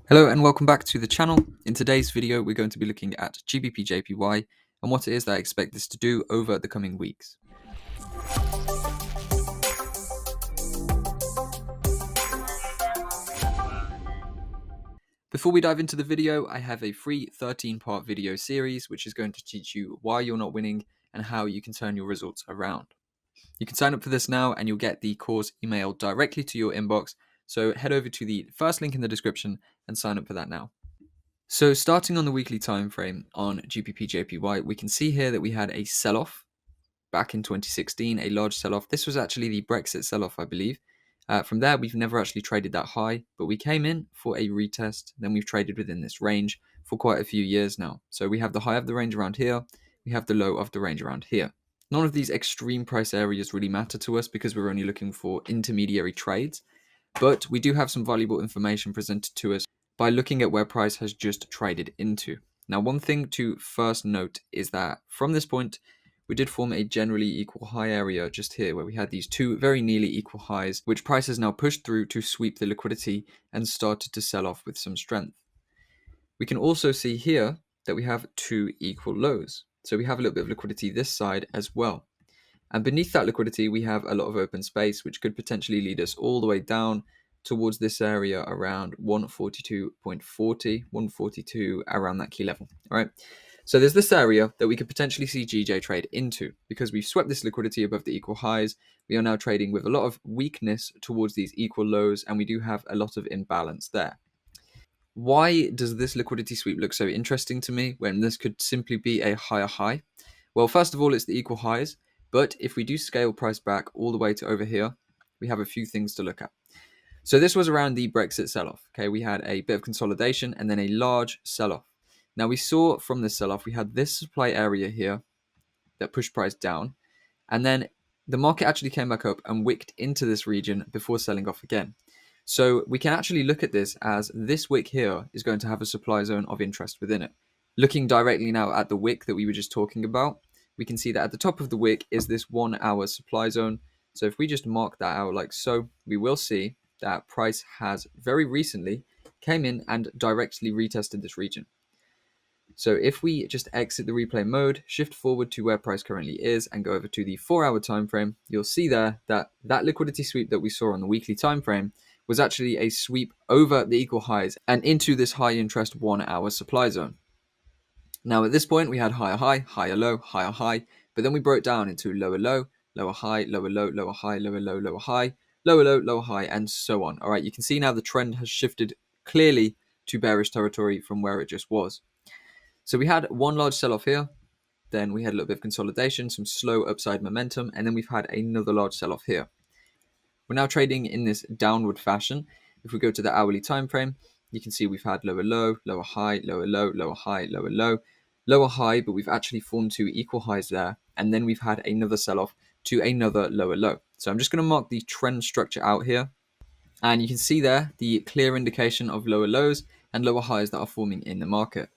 Hello and welcome back to the channel. In today's video, we're going to be looking at GBPJPY and what it is that I expect this to do over the coming weeks. Before we dive into the video, I have a free 13-part video series which is going to teach you why you're not winning and how you can turn your results around. You can sign up for this now and you'll get the course emailed directly to your inbox. So head over to the first link in the description and sign up for that now. So starting on the weekly time frame on GBPJPY, we can see here that we had a sell-off back in 2016, a large sell-off. This was actually the Brexit sell-off, I believe. From there, we've never actually traded that high, but we came in for a retest. Then we've traded within this range for quite a few years now. So we have the high of the range around here. We have the low of the range around here. None of these extreme price areas really matter to us because we're only looking for intermediary trades. But we do have some valuable information presented to us by looking at where price has just traded into. Now, one thing to first note is that from this point, we did form a generally equal high area just here where we had these two very nearly equal highs, which price has now pushed through to sweep the liquidity and started to sell off with some strength. We can also see here that we have two equal lows. So we have a little bit of liquidity this side as well. And beneath that liquidity, we have a lot of open space, which could potentially lead us all the way down towards this area around 142.40, 142 around that key level, all right? So there's this area that we could potentially see GJ trade into because we've swept this liquidity above the equal highs. We are now trading with a lot of weakness towards these equal lows, and we do have a lot of imbalance there. Why does this liquidity sweep look so interesting to me when this could simply be a higher high? Well, first of all, it's the equal highs, but if we do scale price back all the way to over here, we have a few things to look at. So this was around the Brexit sell-off. Okay, we had a bit of consolidation and then a large sell-off. Now we saw from this sell-off, we had this supply area here that pushed price down, and then the market actually came back up and wicked into this region before selling off again. So we can actually look at this as this wick here is going to have a supply zone of interest within it. Looking directly now at the wick that we were just talking about, we can see that at the top of the wick is this 1 hour supply zone. So if we just mark that out like so, we will see that price has very recently came in and directly retested this region. So if we just exit the replay mode, shift forward to where price currently is and go over to the 4-hour time frame, you'll see there that that liquidity sweep that we saw on the weekly time frame was actually a sweep over the equal highs and into this high interest 1 hour supply zone. Now at this point we had higher high, higher low, higher high, but then we broke down into lower low, lower high, lower low, lower high, lower low, lower high, lower low, lower high, and so on. All right, you can see now the trend has shifted clearly to bearish territory from where it just was. So we had one large sell-off here, then we had a little bit of consolidation, some slow upside momentum, and then we've had another large sell-off here. We're now trading in this downward fashion. If we go to the hourly time frame, you can see we've had lower low, lower high, lower low, lower high, lower low, lower high, but we've actually formed two equal highs there, and then we've had another sell-off to another lower low. So I'm just going to mark the trend structure out here, and you can see there the clear indication of lower lows and lower highs that are forming in the market.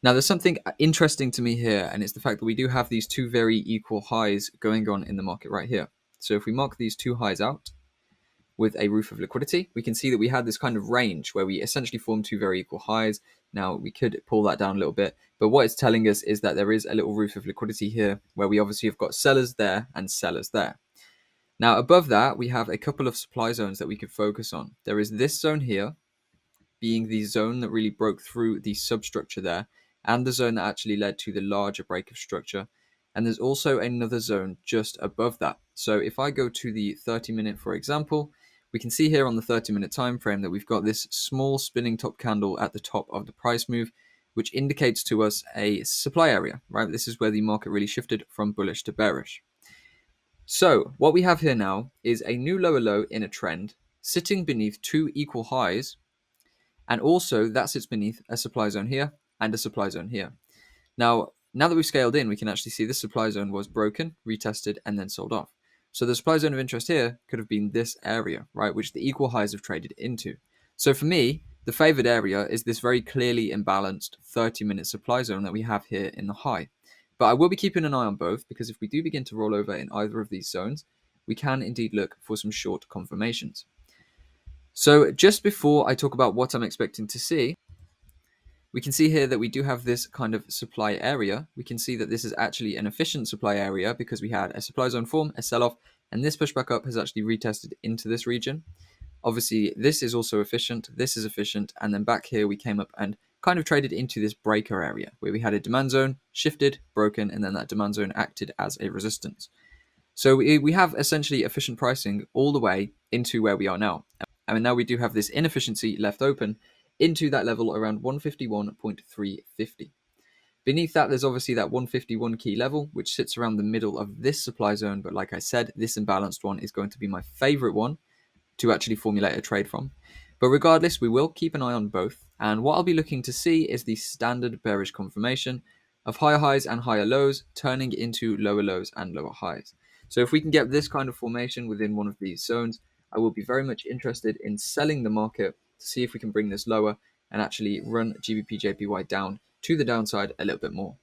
Now, there's something interesting to me here, and it's the fact that we do have these two very equal highs going on in the market right here. So if we mark these two highs out with a roof of liquidity, we can see that we had this kind of range where we essentially formed two very equal highs. Now, we could pull that down a little bit, but what it's telling us is that there is a little roof of liquidity here where we obviously have got sellers there and sellers there. Now, above that, we have a couple of supply zones that we could focus on. There is this zone here, being the zone that really broke through the substructure there, and the zone that actually led to the larger break of structure. And there's also another zone just above that. So if I go to the 30-minute, for example, we can see here on the 30-minute time frame that we've got this small spinning top candle at the top of the price move, which indicates to us a supply area, right? This is where the market really shifted from bullish to bearish. So what we have here now is a new lower low in a trend sitting beneath two equal highs, and also that sits beneath a supply zone here and a supply zone here. Now that we've scaled in, we can actually see this supply zone was broken, retested, and then sold off. So the supply zone of interest here could have been this area, right, which the equal highs have traded into. So for me, the favored area is this very clearly imbalanced 30-minute supply zone that we have here in the high. But I will be keeping an eye on both, because if we do begin to roll over in either of these zones, we can indeed look for some short confirmations. So just before I talk about what I'm expecting to see, we can see here that we do have this kind of supply area. We can see that this is actually an efficient supply area because we had a supply zone form, a sell-off, and this pushback up has actually retested into this region. Obviously, this is also efficient, this is efficient, and then back here we came up and kind of traded into this breaker area where we had a demand zone, shifted, broken, and then that demand zone acted as a resistance. So we have essentially efficient pricing all the way into where we are now. And now we do have this inefficiency left open into that level around 151.350. Beneath that, there's obviously that 151 key level, which sits around the middle of this supply zone. But like I said, this imbalanced one is going to be my favorite one to actually formulate a trade from. But regardless, we will keep an eye on both. And what I'll be looking to see is the standard bearish confirmation of higher highs and higher lows turning into lower lows and lower highs. So if we can get this kind of formation within one of these zones, I will be very much interested in selling the market to see if we can bring this lower and actually run GBPJPY down to the downside a little bit more.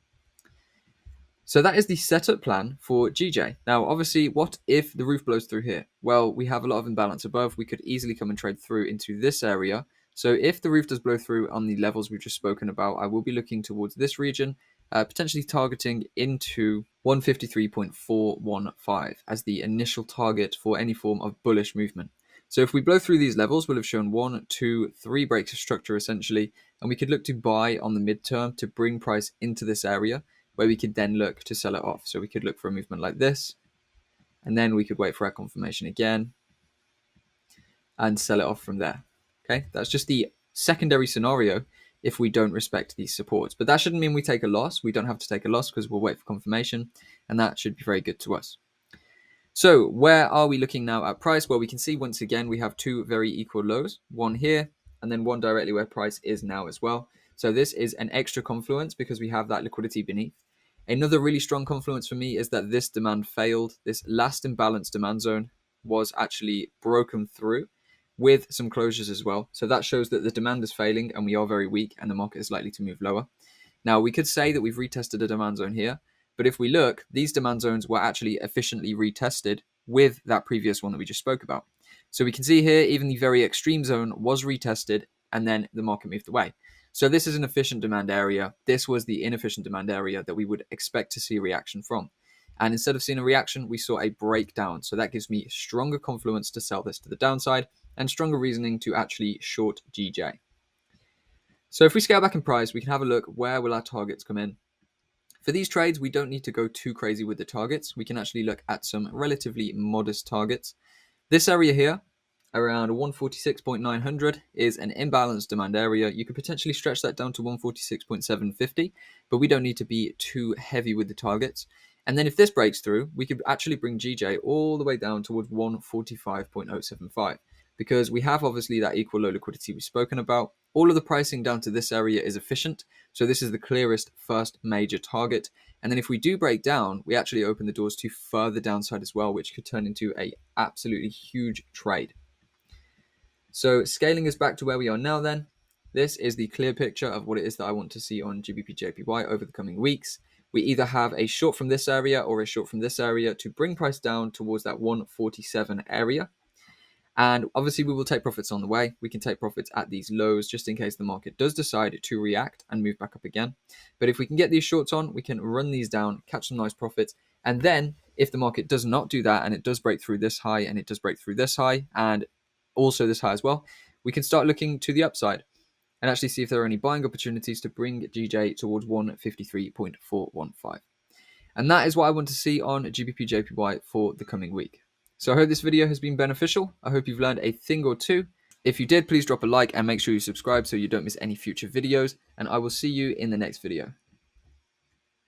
So that is the setup plan for GJ. Now, obviously, what if the roof blows through here? Well, we have a lot of imbalance above. We could easily come and trade through into this area. So if the roof does blow through on the levels we've just spoken about, I will be looking towards this region, potentially targeting into 153.415 as the initial target for any form of bullish movement. So if we blow through these levels, we'll have shown 1, 2, 3 breaks of structure essentially, and we could look to buy on the midterm to bring price into this area, where we could then look to sell it off. So we could look for a movement like this, and then we could wait for our confirmation again and sell it off from there. Okay, that's just the secondary scenario if we don't respect these supports. But that shouldn't mean we take a loss. We don't have to take a loss because we'll wait for confirmation, and that should be very good to us. So where are we looking now at price? Well, we can see once again we have two very equal lows, one here and then one directly where price is now as well. So this is an extra confluence because we have that liquidity beneath. Another really strong confluence for me is that this demand failed. This last imbalanced demand zone was actually broken through with some closures as well. So that shows that the demand is failing and we are very weak and the market is likely to move lower. Now, we could say that we've retested a demand zone here, but if we look, these demand zones were actually efficiently retested with that previous one that we just spoke about. So we can see here, even the very extreme zone was retested and then the market moved away. So this is an efficient demand area. This was the inefficient demand area that we would expect to see a reaction from. And instead of seeing a reaction, we saw a breakdown. So that gives me stronger confluence to sell this to the downside and stronger reasoning to actually short GJ. So if we scale back in price, we can have a look, where will our targets come in? For these trades, we don't need to go too crazy with the targets. We can actually look at some relatively modest targets. This area here, around 146.900, is an imbalanced demand area. You could potentially stretch that down to 146.750, but we don't need to be too heavy with the targets. And then if this breaks through, we could actually bring GJ all the way down towards 145.075, because we have obviously that equal low liquidity we've spoken about. All of the pricing down to this area is efficient. So this is the clearest first major target. And then if we do break down, we actually open the doors to further downside as well, which could turn into a absolutely huge trade. So scaling us back to where we are now then, this is the clear picture of what it is that I want to see on GBPJPY over the coming weeks. We either have a short from this area or a short from this area to bring price down towards that 147 area. And obviously we will take profits on the way. We can take profits at these lows just in case the market does decide to react and move back up again. But if we can get these shorts on, we can run these down, catch some nice profits. And then if the market does not do that and it does break through this high and it does break through this high and also this high as well, we can start looking to the upside and actually see if there are any buying opportunities to bring GJ towards 153.415. And that is what I want to see on GBPJPY for the coming week. So I hope this video has been beneficial. I hope you've learned a thing or two. If you did, please drop a like and make sure you subscribe so you don't miss any future videos. And I will see you in the next video.